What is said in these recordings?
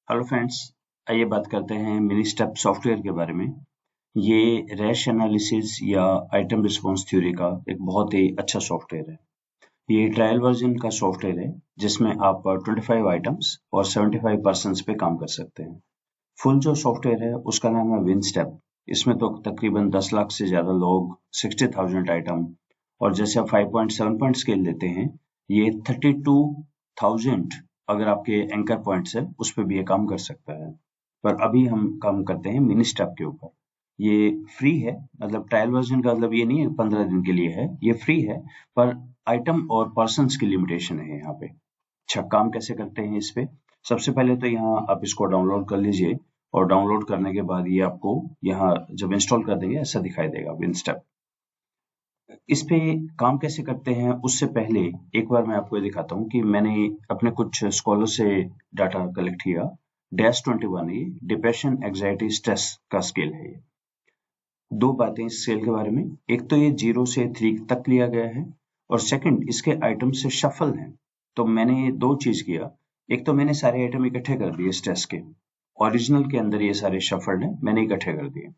Hello friends, आइए बात करते हैं मिनी स्टेप सॉफ्टवेयर के बारे में। ये रैश एनालिसिस या आइटम रिस्पांस थ्योरी का एक बहुत ही अच्छा सॉफ्टवेयर है। ये ट्रायल वर्जन का सॉफ्टवेयर है जिसमें आप 25 आइटम्स और 75 पर्सन्स पे काम कर सकते हैं। फुल जो सॉफ्टवेयर है उसका नाम है विन स्टेप। इसमें तो तकरीबन 10 लाख से ज़्यादा लोग, 60,000 आइटम, और जैसे आप 5.7 पॉइंट स्केल लेते हैं, ये 32,000 अगर आपके एंकर पॉइंट्स है उस पर भी ये काम कर सकता है। पर अभी हम काम करते हैं मिनी स्टेप के ऊपर। ये फ्री है, मतलब ट्रायल वर्जन का मतलब ये नहीं है 15 दिन के लिए है, ये फ्री है। पर आइटम और पर्सन्स की लिमिटेशन है यहाँ पे। अच्छा, काम कैसे करते हैं इस पे? सबसे पहले तो यहाँ आप इसको डाउनलोड कर लीजिए, और डाउनलोड करने के बाद ये आपको यहाँ जब इंस्टॉल कर देंगे ऐसा दिखाई देगा विनस्टेप। इस पे काम कैसे करते हैं उससे पहले एक बार मैं आपको ये दिखाता हूँ कि मैंने अपने कुछ स्कॉलर से डाटा कलेक्ट किया। डैश 21 है, ये डिप्रेशन एग्जाइटी स्ट्रेस का स्केल है। ये दो बातें इस स्केल के बारे में, एक तो ये 0 से 3 तक लिया गया है, और सेकंड इसके आइटम से शफल हैं। तो मैंने दो चीज किया, एक तो मैंने सारे आइटम इकट्ठे कर दिए स्ट्रेस के, ओरिजिनल के अंदर ये सारे शफल्ड हैं, मैंने इकट्ठे कर दिए।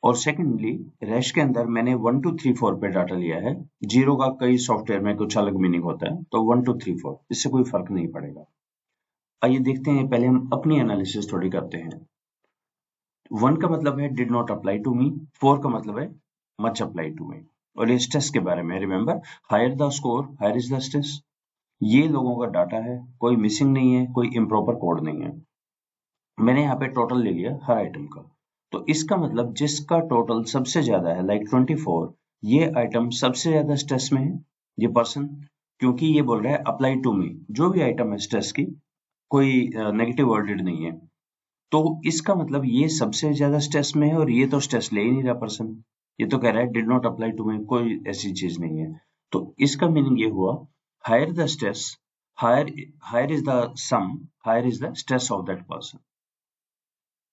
और सेकंडली रैश के अंदर मैंने 1 2 3 4 पे डाटा लिया है। जीरो का कई सॉफ्टवेयर में कुछ अलग मीनिंग होता है, तो 1 2 3 4 इससे कोई फर्क नहीं पड़ेगा। आइए देखते हैं, पहले हम अपनी एनालिसिस थोड़ी करते हैं। 1 का मतलब है did not apply to me, 4 का मतलब है मच अप्लाई टू मी। और ये स्ट्रेस के बारे में, remember higher the score higher is the stress. ये लोगों का डाटा है, कोई मिसिंग नहीं है, कोई इम्प्रॉपर कोड नहीं है। मैंने यहाँ पे टोटल ले लिया हर आइटम का, तो इसका मतलब जिसका टोटल सबसे ज्यादा है, लाइक 24, ये आइटम सबसे ज्यादा स्ट्रेस में है, ये पर्सन। क्योंकि ये बोल रहा है अप्लाई टू मी, जो भी आइटम है स्ट्रेस की, कोई नेगेटिव वर्डेड नहीं है, तो इसका मतलब ये सबसे ज्यादा स्ट्रेस में है, और ये तो स्ट्रेस ले ही नहीं रहा पर्सन। ये तो कह रहा है did not apply to me, कोई ऐसी चीज नहीं है। तो इसका मीनिंग ये हुआ, higher the stress, higher higher is the sum, higher is the stress of that person.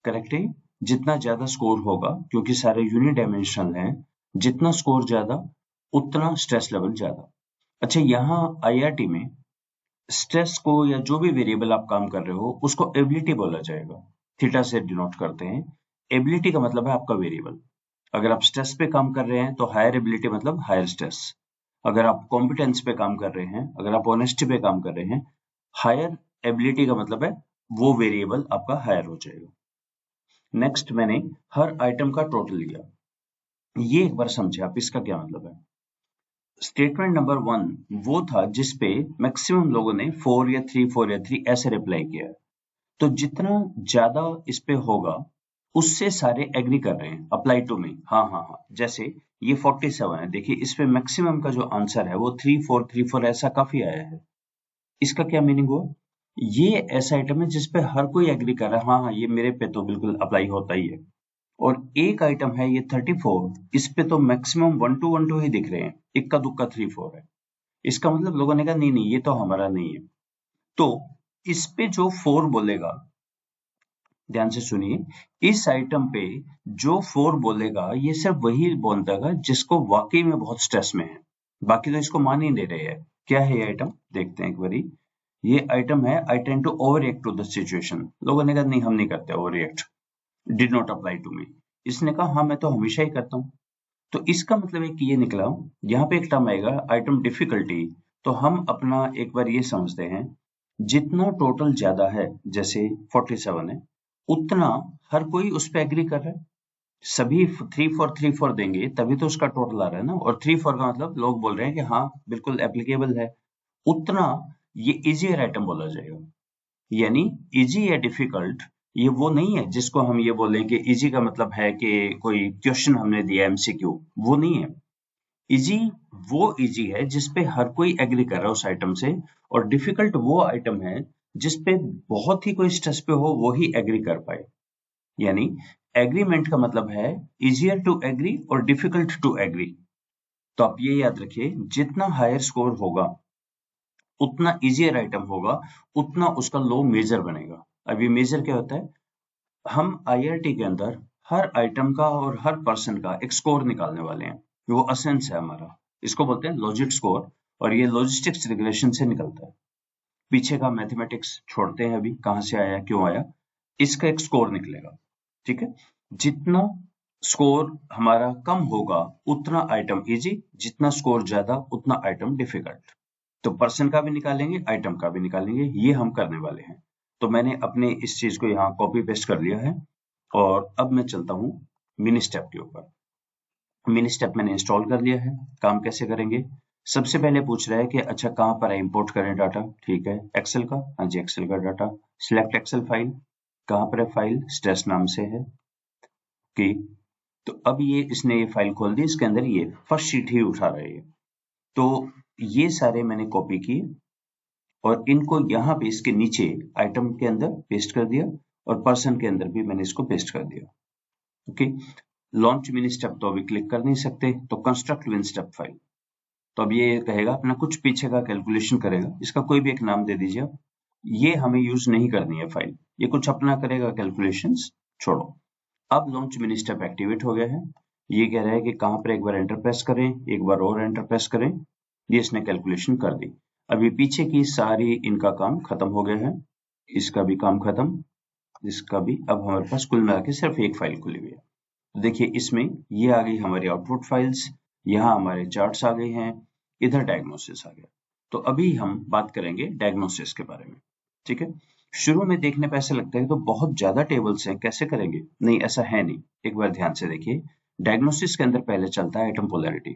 Correct है? जितना ज्यादा स्कोर होगा, क्योंकि सारे यूनिडायमेंशनल हैं, जितना स्कोर ज्यादा उतना स्ट्रेस लेवल ज्यादा। अच्छा, यहाँ आईआरटी में स्ट्रेस को या जो भी वेरिएबल आप काम कर रहे हो उसको एबिलिटी बोला जाएगा। थीटा से डिनोट करते हैं। एबिलिटी का मतलब है आपका वेरिएबल। अगर आप स्ट्रेस पे काम कर रहे हैं तो हायर एबिलिटी मतलब हायर स्ट्रेस। अगर आप कॉम्पिटेंस पे काम कर रहे हैं, अगर आप ऑनेस्टी पे काम कर रहे हैं, हायर एबिलिटी का मतलब है वो वेरिएबल आपका हायर हो जाएगा। नेक्स्ट, मैंने हर आइटम का टोटल लिया। ये एक बार समझे आप, इसका क्या मतलब है। स्टेटमेंट नंबर 1 वो था जिसपे मैक्सिमम लोगों ने 4 या 3 ऐसे रिप्लाई किया है। तो जितना ज्यादा इस पे होगा उससे सारे एग्री कर रहे हैं, अप्लाई टू मी, हाँ हाँ हाँ। जैसे ये 47 है, देखिए इस पे मैक्सिमम का जो आंसर है वो 3434 ऐसा काफी आया है। इसका क्या मीनिंग हुआ, ये ऐसा आइटम है जिसपे हर कोई एग्री कर रहा है, हाँ हाँ ये मेरे पे तो बिल्कुल अप्लाई होता ही है। और एक आइटम है ये 34, इस पे तो मैक्सिमम 1 2 ही दिख रहे हैं, इक्का दुक्का 3 4 है। इसका मतलब लोगों ने कहा नहीं नहीं ये तो हमारा नहीं है। तो इस पे जो 4 बोलेगा, ध्यान से सुनिए, इस आइटम पे जो 4 बोलेगा ये सिर्फ वही बोलेगा जिसको वाकई में बहुत स्ट्रेस में है। बाकी तो इसको मान ही नहीं रहे हैं। क्या है ये आइटम, देखते हैं एक बारी। ये आइटम है I tend to overreact to the situation. लोगों ने कहा नहीं हम नहीं करते overreact, did not apply to me. इसने कहा हाँ मैं तो हमेशा ही करता हूँ। तो इसका मतलब है कि ये निकला, यहाँ पे एक टर्म आएगा आइटम डिफिकल्टी। तो हम अपना एक बार ये समझते हैं, जितना टोटल ज्यादा है, जैसे 47 है, उतना हर कोई उस पर एग्री कर रहा है। सभी 3434 देंगे तभी तो उसका टोटल आ रहा है ना, और 34 का मतलब लोग बोल रहे हैं कि हाँ बिल्कुल एप्लीकेबल है। उतना ये इजियर आइटम बोला जाएगा। यानी इजी या डिफिकल्ट ये वो नहीं है जिसको हम ये बोलें कि इजी का मतलब है कि कोई क्वेश्चन हमने दिया एमसीक्यू, वो नहीं है। इजी वो इजी है जिसपे हर कोई एग्री कर रहा है उस आइटम से, और डिफिकल्ट वो आइटम है जिसपे बहुत ही कोई स्ट्रेस पे हो वो ही एग्री कर पाए। यानी एग्रीमेंट का मतलब है इजियर टू एग्री और डिफिकल्ट टू एग्री। तो आप ये याद रखिए, जितना हायर स्कोर होगा उतना इजियर आइटम होगा, उतना उसका लो मेजर बनेगा। अब ये मेजर क्या होता है, हम आईआरटी के अंदर हर आइटम का और हर पर्सन का एक स्कोर निकालने वाले हैं। वो असेंस है हमारा, इसको बोलते हैं लॉजिक स्कोर, और ये लॉजिस्टिक्स रिग्रेशन से निकलता है। पीछे का मैथमेटिक्स छोड़ते हैं, अभी कहाँ से आया क्यों आया, इसका एक स्कोर निकलेगा। ठीक है, जितना स्कोर हमारा कम होगा उतना आइटम इजी, जितना स्कोर ज्यादा उतना आइटम डिफिकल्ट। तो पर्सन का भी निकालेंगे, आइटम का भी निकालेंगे, ये हम करने वाले हैं। तो मैंने अपने इस चीज को यहाँ कॉपी पेस्ट कर लिया है और अब मैं चलता हूँ मिनी स्टेप के ऊपर। मिनी स्टेप मैंने इंस्टॉल कर लिया है। काम कैसे करेंगे, सबसे पहले पूछ रहा है कि अच्छा कहाँ पर है इंपोर्ट करें डाटा। ठीक है, एक्सेल का, हाँ जी एक्सेल का डाटा। सिलेक्ट एक्सेल फाइल, कहाँ पर है फाइल, स्ट्रेस नाम से है। ओके, तो अब ये इसने ये फाइल खोल दी, इसके अंदर ये फर्स्ट शीट ही उठा रहा है ये। तो ये सारे मैंने कॉपी किए और इनको यहाँ पे इसके नीचे आइटम के अंदर पेस्ट कर दिया और पर्सन के अंदर भी मैंने इसको पेस्ट कर दिया। ओके, लॉन्च मिनी स्टेप तो अभी क्लिक कर नहीं सकते, तो कंस्ट्रक्ट विन स्टेप फाइल। तो अब ये कहेगा अपना कुछ पीछे का कैलकुलेशन करेगा, इसका कोई भी एक नाम दे दीजिए आप। ये हमें यूज नहीं करनी है फाइल, ये कुछ अपना करेगा कैलकुलेशंस, छोड़ो। अब लॉन्च मिनी स्टेप एक्टिवेट हो गया है। ये कह रहा है कि कहाँ पर एक बार एंटर प्रेस करें, एक बार और एंटर प्रेस करें, ये इसने कैलकुलेशन कर दी। अभी पीछे की सारी इनका काम खत्म हो गया है, इसका भी काम खत्म, इसका भी। अब हमारे पास कुल मिला के सिर्फ एक फाइल खुली हुई है। तो देखिए इसमें ये आ गई हमारी आउटपुट फाइल्स, यहाँ हमारे चार्ट्स आ गए हैं, इधर डायग्नोसिस आ गया। तो अभी हम बात करेंगे डायग्नोसिस के बारे में। ठीक है, शुरू में देखने पे ऐसा लगता है तो बहुत ज्यादा टेबल्स हैं, कैसे करेंगे, नहीं ऐसा है नहीं। एक बार ध्यान से देखिए, डायग्नोसिस के अंदर पहले चलता है आइटम पोलैरिटी।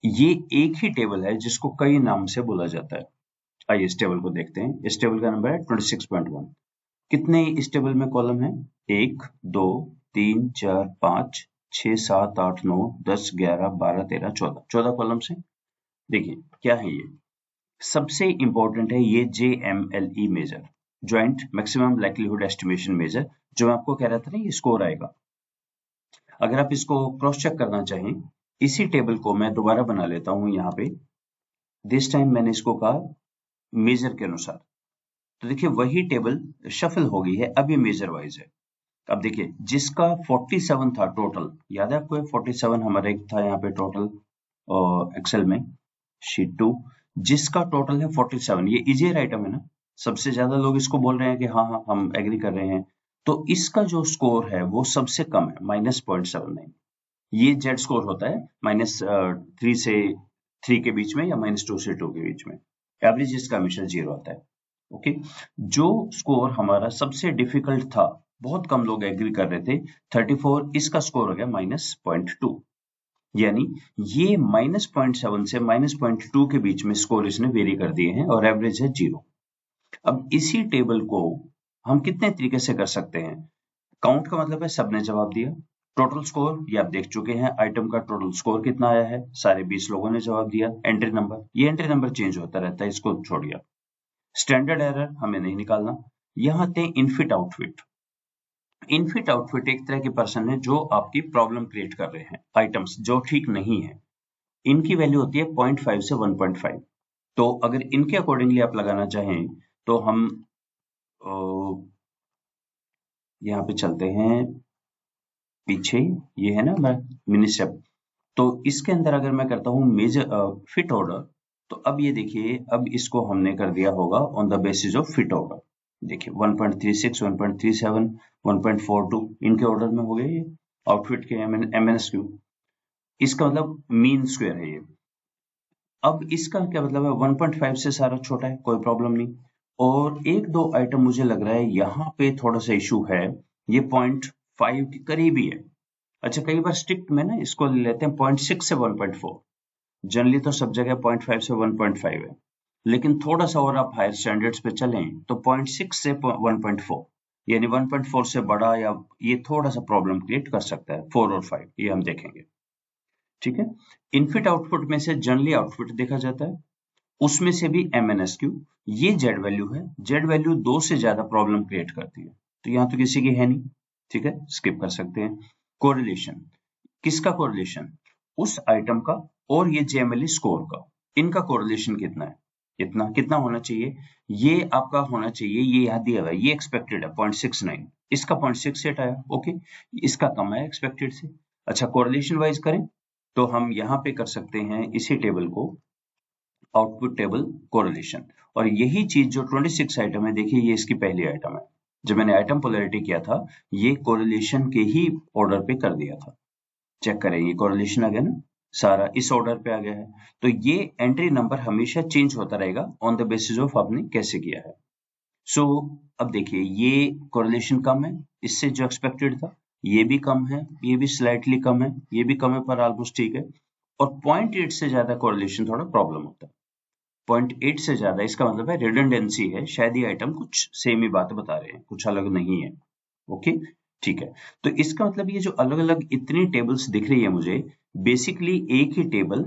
ये एक ही टेबल है जिसको कई नाम से बोला जाता है। आइए इस टेबल को देखते हैं। इस टेबल का नंबर है 26.1। कितने इस टेबल में कॉलम है, 1 2 3 4 5 6 7 8 9 10 11 12 13 14 कॉलम्स हैं। देखिए क्या है ये, सबसे इंपॉर्टेंट है ये JMLE major, joint maximum likelihood estimation major, जो मैं आपको कह रहा था ना ये स्कोर आएगा। अगर आप इसको क्रॉस चेक करना चाहें, इसी टेबल को मैं दोबारा बना लेता हूं यहाँ पे। दिस टाइम मैंने इसको कहा मेजर के अनुसार, तो देखिए वही टेबल शफल हो गई है, अब ये मेजर वाइज है। अब देखिए जिसका 47 था टोटल, याद है आपको 47 हमारा एक था यहाँ पे टोटल एक्सेल में शीट 2, जिसका टोटल है 47, ये इजियर आइटम है ना, सबसे ज्यादा लोग इसको बोल रहे हैं कि हाँ हाँ हम एग्री कर रहे हैं। तो इसका जो स्कोर है वो सबसे कम है, -0.79। ये जेड स्कोर होता है -3 से 3 के बीच में या -2 से 2 के बीच में। एवरेज इसका हमेशा 0 आता है। ओके, जो स्कोर हमारा सबसे डिफिकल्ट था, बहुत कम लोग एग्री कर रहे थे, 34, इसका स्कोर हो गया -0.2। यानी ये -0.7 से -0.2 के बीच में स्कोर इसने वेरी कर दिए हैं और एवरेज है 0। अब इसी टेबल को हम कितने तरीके से कर सकते हैं, काउंट का मतलब है सबने जवाब दिया, टोटल स्कोर ये आप देख चुके हैं, आइटम का टोटल स्कोर कितना आया है, सारे 20 लोगों ने जवाब दिया। एंट्री नंबर, ये एंट्री नंबर चेंज होता रहता है, इसको छोड़िए। स्टैंडर्ड एरर हमें नहीं निकालना। यहाँ थे इनफिट आउटफिट। इनफिट आउटफिट एक तरह के पर्सन है जो आपकी प्रॉब्लम क्रिएट कर रहे हैं, आइटम्स जो ठीक नहीं है, इनकी वैल्यू होती है 0.5 से 1.5। तो अगर इनके अकॉर्डिंगली आप लगाना चाहें तो हम यहाँ पे चलते हैं पीछे, ये है ना मिनी स्टेप। तो इसके अंदर अगर मैं करता हूँ मेजर फिट ऑर्डर, तो अब ये देखिए, अब इसको हमने कर दिया होगा on the basis of fit order. देखिए 1.36, 1.37, 1.42 इनके ऑर्डर में हो गए ये आउटफिट के MNSQ। इसका मतलब मीन स्क्वायर है ये। अब इसका क्या मतलब है, 1.5 से सारा छोटा है, कोई प्रॉब्लम नहीं। और एक दो आइटम मुझे लग रहा है यहाँ पे थोड़ा सा इशू है, ये 0.5 के करीब ही है। अच्छा कई बार स्ट्रिक्ट में ना इसको ले लेते हैं 0.6 से 1.4, जनरली तो सब जगह 0.5 से 1.5 है, लेकिन थोड़ा सा और आप हायर स्टैंडर्ड्स पे चलें तो 0.6 से 1.4, यानी 1.4 से बड़ा या ये थोड़ा सा प्रॉब्लम क्रिएट कर सकता है, 4 और 5 ये हम देखेंगे। ठीक है, इनफिट आउटपुट में से जनरली आउटपुट देखा जाता है, उसमें से भी MNSQ, ये जेड वैल्यू है, जेड वैल्यू 2 से ज्यादा प्रॉब्लम क्रिएट करती है, तो यहाँ तो किसी की है नहीं। ठीक है, स्किप कर सकते हैं। कोरिलेशन, किसका कोरिलेशन, उस आइटम का और ये JMLE स्कोर का, इनका कोरिलेशन कितना है, इतना कितना होना चाहिए, ये आपका होना चाहिए, ये यहाँ दिया हुआ है, ये एक्सपेक्टेड है 0.69, इसका 0.68 आया, ओके, इसका कम है एक्सपेक्टेड से। अच्छा कोरिलेशन वाइज करें तो हम यहाँ पे कर सकते हैं इसी टेबल को आउटपुट टेबल कोरिलेशन। और यही चीज जो 26 आइटम है, देखिए ये इसकी पहली आइटम है। जब मैंने आइटम पोलैरिटी किया था, ये कोरिलेशन के ही ऑर्डर पे कर दिया था। चेक करें, ये कोरिलेशन आ गया ना, सारा इस ऑर्डर पे आ गया है। तो ये एंट्री नंबर हमेशा चेंज होता रहेगा ऑन द बेसिस ऑफ आपने कैसे किया है। सो अब देखिए, ये कोरिलेशन कम है इससे जो एक्सपेक्टेड था, ये भी कम है, ये भी स्लाइटली कम है, ये भी कम है, पर ऑलमोस्ट ठीक है। और 0.8 से ज्यादा कोरिलेशन थोड़ा प्रॉब्लम होता है। 0.8 से ज्यादा इसका मतलब है रिडंडेंसी है, शायद ये आइटम कुछ सेम ही बात बता रहे हैं, कुछ अलग नहीं है। ओके, ठीक है। तो इसका मतलब ये जो अलग अलग इतनी टेबल्स दिख रही है मुझे, बेसिकली एक ही टेबल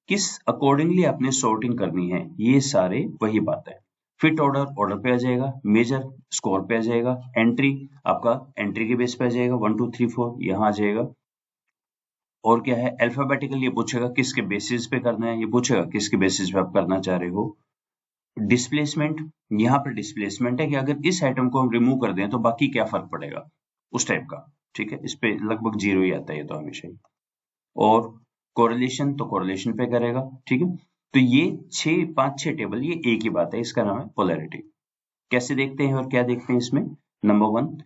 किस अकॉर्डिंगली आपने सॉर्टिंग करनी है, ये सारे वही बात है। फिट ऑर्डर ऑर्डर पे आ जाएगा, मेजर स्कोर पे आ जाएगा, एंट्री आपका एंट्री के बेस पे आ जाएगा, 1 2 3 4 यहाँ आ जाएगा। और क्या है, अल्फाबेटिकल ये पूछेगा किसके बेसिस पे करना है, ये पूछेगा किसके बेसिस पे आप करना चाह रहे हो। डिस्प्लेसमेंट, यहाँ पर डिस्प्लेसमेंट है कि अगर इस आइटम को हम रिमूव कर दें तो बाकी क्या फर्क पड़ेगा, उस टाइप का। ठीक है, इस पे लगभग 0 ही आता है ये तो हमेशा ही। और कोरिलेशन तो कोरिलेशन पे करेगा। ठीक है, तो ये 5-6 टेबल, ये एक ही बात है, इसका नाम है पोलैरिटी। कैसे देखते हैं और क्या देखते हैं इसमें? नंबर 1,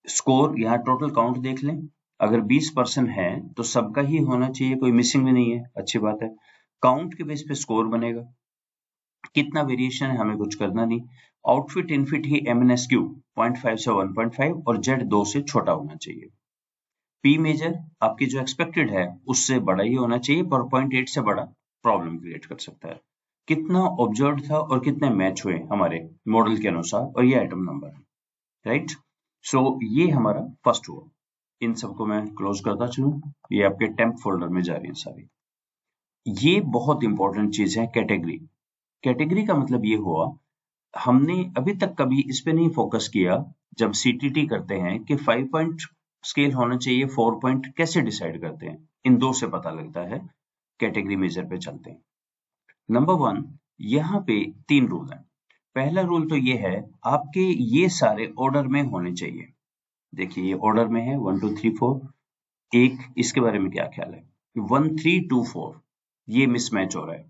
स्कोर, यहाँ टोटल काउंट देख लें। अगर 20% है तो सबका ही होना चाहिए, कोई मिसिंग भी नहीं है, अच्छी बात है। काउंट के बेस पे स्कोर बनेगा, कितना वेरिएशन है हमें कुछ करना नहीं। आउटफिट इनफिट ही MNSQ 0.5 से 1.5 और Z 2 से छोटा होना चाहिए। पी मेजर आपकी जो एक्सपेक्टेड है उससे बड़ा ही होना चाहिए, पर 0.8 से बड़ा प्रॉब्लम क्रिएट कर सकता है। कितना ऑब्जर्व था और कितने मैच हुए हमारे मॉडल के अनुसार, और ये आइटम नंबर है, राइट। सो ये हमारा फर्स्ट हुआ। इन सबको मैं क्लोज करता चलूं, ये आपके टेम्प फोल्डर में जा रही है सारी। ये बहुत इंपॉर्टेंट चीज है, कैटेगरी। कैटेगरी का मतलब ये हुआ, हमने अभी तक कभी इस पे नहीं फोकस किया जब सीटीटी करते हैं कि 5 पॉइंट स्केल होना चाहिए, 4 पॉइंट कैसे डिसाइड करते हैं। इन दो से पता लगता है, कैटेगरी मेजर पे चलते हैं। नंबर 1, यहाँ पे 3 रूल हैं। पहला रूल तो ये है, आपके ये सारे ऑर्डर में होने चाहिए। देखिए ये ऑर्डर में है 1 2 3 4। एक इसके बारे में क्या ख्याल है? 1 3 2 4 ये मिसमैच हो रहा है।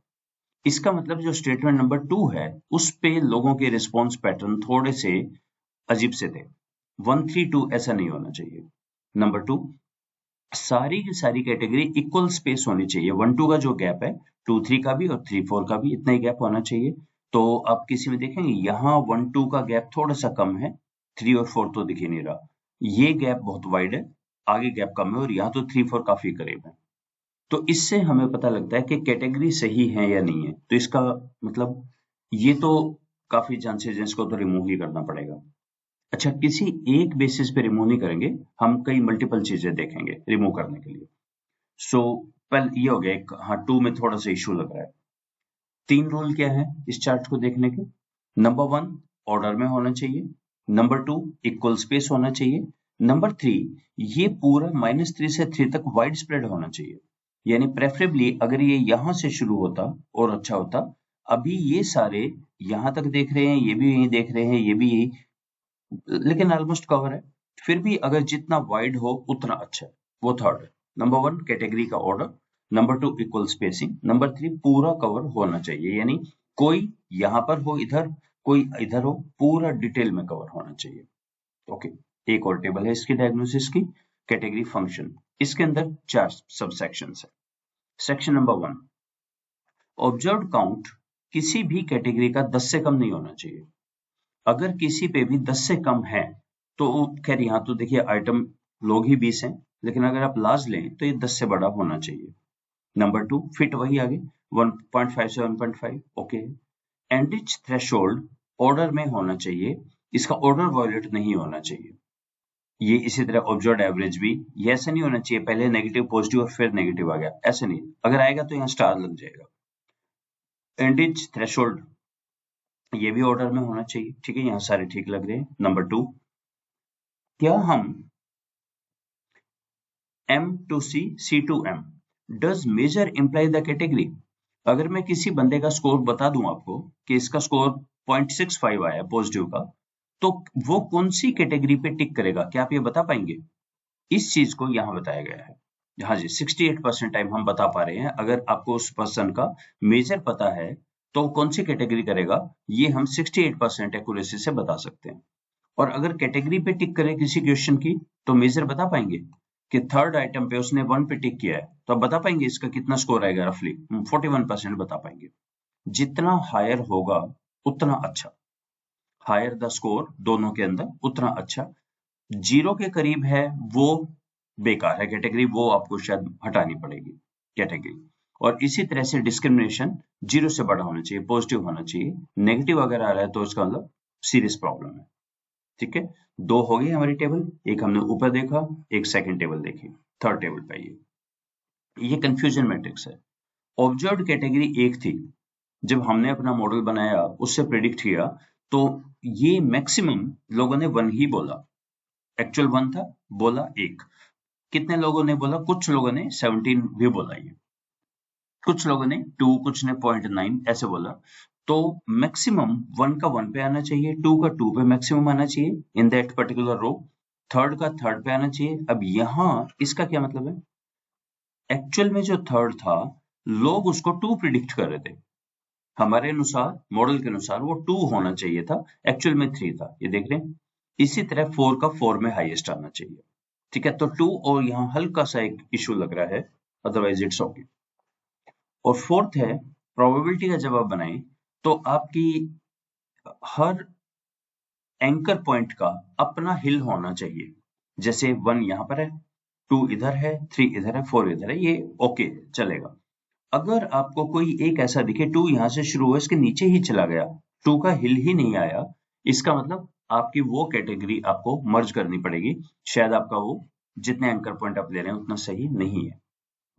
इसका मतलब जो स्टेटमेंट नंबर 2 है उस पे लोगों के रिस्पॉन्स पैटर्न थोड़े से अजीब से थे। 1 3 2 ऐसा नहीं होना चाहिए। नंबर 2, सारी की सारी कैटेगरी इक्वल स्पेस होनी चाहिए। 1 2 का जो गैप है, 2 3 का भी और 3 4 का भी इतना ही गैप होना चाहिए। तो आप किसी में देखेंगे यहाँ 1 2 का गैप थोड़ा सा कम है, 3 और 4 तो दिख ही नहीं रहा। ये गैप बहुत वाइड है, आगे गैप कम है, और यहाँ तो 3 4 काफी करीब है। तो इससे हमें पता लगता है कि कैटेगरी सही है या नहीं है। तो इसका मतलब ये तो काफी चांसेस हैं, इसको तो रिमूव ही करना पड़ेगा। अच्छा, किसी एक बेसिस पे रिमूव नहीं करेंगे, हम कई मल्टीपल चीजें देखेंगे रिमूव करने के लिए। सो पहले ये हो गया एक, हाँ 2 में थोड़ा सा इश्यू लग रहा है। 3 रूल क्या है इस चार्ट को देखने के? नंबर 1, ऑर्डर में होना चाहिए। नंबर 2, इक्वल स्पेस होना चाहिए। नंबर 3, ये पूरा -3 से 3 तक वाइड स्प्रेड होना चाहिए। यानी प्रेफरेबली अगर ये यहां से शुरू होता और अच्छा होता। अभी ये सारे यहां तक देख रहे हैं, ये भी यही देख रहे हैं, ये भी यही, लेकिन ऑलमोस्ट कवर है। फिर भी अगर जितना वाइड हो उतना अच्छा है, वो थर्ड है। नंबर 1, कैटेगरी का order. Number 2, equal spacing. Number 3, पूरा कवर होना चाहिए, यानी कोई यहां पर हो इधर, कोई इधर हो, पूरा डिटेल में कवर होना चाहिए। ओके, एक और टेबल है इसकी डायग्नोसिस की, कैटेगरी फंक्शन। इसके अंदर 4 सब सेक्शंस है। सेक्शन नंबर 1, ऑब्जर्व काउंट किसी भी कैटेगरी का 10 से कम नहीं होना चाहिए। अगर किसी पे भी 10 से कम है तो खैर, यहाँ तो देखिए आइटम लोग ही 20 हैं, लेकिन अगर आप लार्ज लें तो ये 10 से बड़ा होना चाहिए। नंबर 2, फिट वही आगे 1.5 से 1.5। ओके, एंड्रिच थ्रेशोल्ड ऑर्डर में होना चाहिए, इसका ऑर्डर वायलेट नहीं होना चाहिए। ये इसी तरह ऑब्जर्व एवरेज भी, ये ऐसा नहीं होना चाहिए पहले नेगेटिव पॉजिटिव और फिर नेगेटिव आ गया, ऐसे नहीं। अगर आएगा तो यहाँ स्टार लग जाएगा। एंड्रिच थ्रेशोल्ड ये भी ऑर्डर में होना चाहिए। ठीक है, यहाँ सारे ठीक लग रहे हैं। नंबर 2, क्या हम M to C, C to M, does measure imply the category? अगर मैं किसी बंदे का स्कोर बता दूं आपको कि इसका स्कोर 0.65 आया पॉजिटिव का, तो वो कौन सी कैटेगरी पे टिक करेगा, क्या आप ये बता पाएंगे? इस चीज को यहाँ बताया गया है। हाँ जी, 68% टाइम हम बता पा रहे हैं। अगर आपको उस पर्सन का मेजर पता है तो कौन सी कैटेगरी करेगा ये हम 68% एक्यूरेसी से बता सकते हैं। और अगर कैटेगरी पे टिक करे किसी क्वेश्चन की तो मेजर बता पाएंगे कि थर्ड आइटम पे उसने 1 पे टिक किया है, तो आप बता पाएंगे इसका कितना स्कोर आएगा रफली 41% बता पाएंगे। जितना हायर होगा उतना अच्छा, हायर द स्कोर दोनों के अंदर उतना अच्छा। 0 के करीब है वो बेकार है कैटेगरी, वो आपको शायद हटानी पड़ेगी कैटेगरी। और इसी तरह से डिस्क्रिमिनेशन 0 से बड़ा होना चाहिए, पॉजिटिव होना चाहिए। नेगेटिव अगर आ रहा है तो इसका मतलब सीरियस प्रॉब्लम है। ठीक है, 2 हो गई हमारी टेबल, एक हमने ऊपर देखा, एक सेकंड टेबल देखी, थर्ड टेबल पे ये कंफ्यूजन मैट्रिक्स है। ऑब्जर्व्ड कैटेगरी 1 थी, जब हमने अपना मॉडल बनाया उससे प्रेडिक्ट किया तो ये मैक्सिमम लोगों ने 1 ही बोला, एक्चुअल 1 था, बोला 1। कितने लोगों ने बोला, कुछ लोगों ने 17 भी बोला, ये कुछ लोगों ने 2, कुछ ने 0.9 ऐसे बोला। तो मैक्सिमम 1 का 1 पे आना चाहिए, 2 का 2 पे मैक्सिमम आना चाहिए in that particular row, third का थर्ड पे आना चाहिए। अब यहाँ इसका क्या मतलब है, एक्चुअल में जो थर्ड था लोग उसको 2 प्रिडिक्ट कर रहे थे, हमारे अनुसार मॉडल के अनुसार वो 2 होना चाहिए था, एक्चुअल में 3 था, ये देख रहे हैं। इसी तरह 4 का 4 में हाईएस्ट आना चाहिए। ठीक है, तो 2 और यहाँ हल्का सा एक इशू लग रहा है, अदरवाइज इट्स ओके। और फोर्थ है प्रोबेबिलिटी का जब आप बनाएं तो आपकी हर एंकर पॉइंट का अपना हिल होना चाहिए। जैसे 1 यहाँ पर है, 2 इधर है, 3 इधर है, 4 इधर है, ये ओके चलेगा। अगर आपको कोई एक ऐसा दिखे 2 यहाँ से शुरू हुआ इसके नीचे ही चला गया, 2 का हिल ही नहीं आया, इसका मतलब आपकी वो कैटेगरी आपको मर्ज करनी पड़ेगी, शायद आपका वो जितने एंकर पॉइंट आप ले रहे हैं उतना सही नहीं है।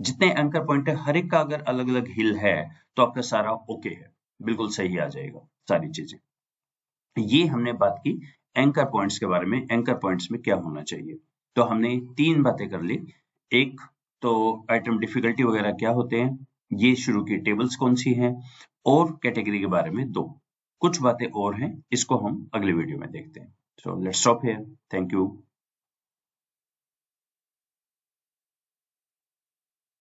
जितने एंकर पॉइंट है हर एक का अगर अलग अलग हिल है तो आपका सारा ओके है, बिल्कुल सही आ जाएगा सारी चीजें। ये हमने बात की एंकर पॉइंट्स के बारे में, एंकर पॉइंट्स में क्या होना चाहिए। तो हमने 3 बातें कर ली, एक तो आइटम डिफिकल्टी वगैरह क्या होते हैं, ये शुरू की टेबल्स कौन सी हैं, और कैटेगरी के बारे में 2 कुछ बातें और हैं, इसको हम अगले वीडियो में देखते हैं। So let's stop here, thank you.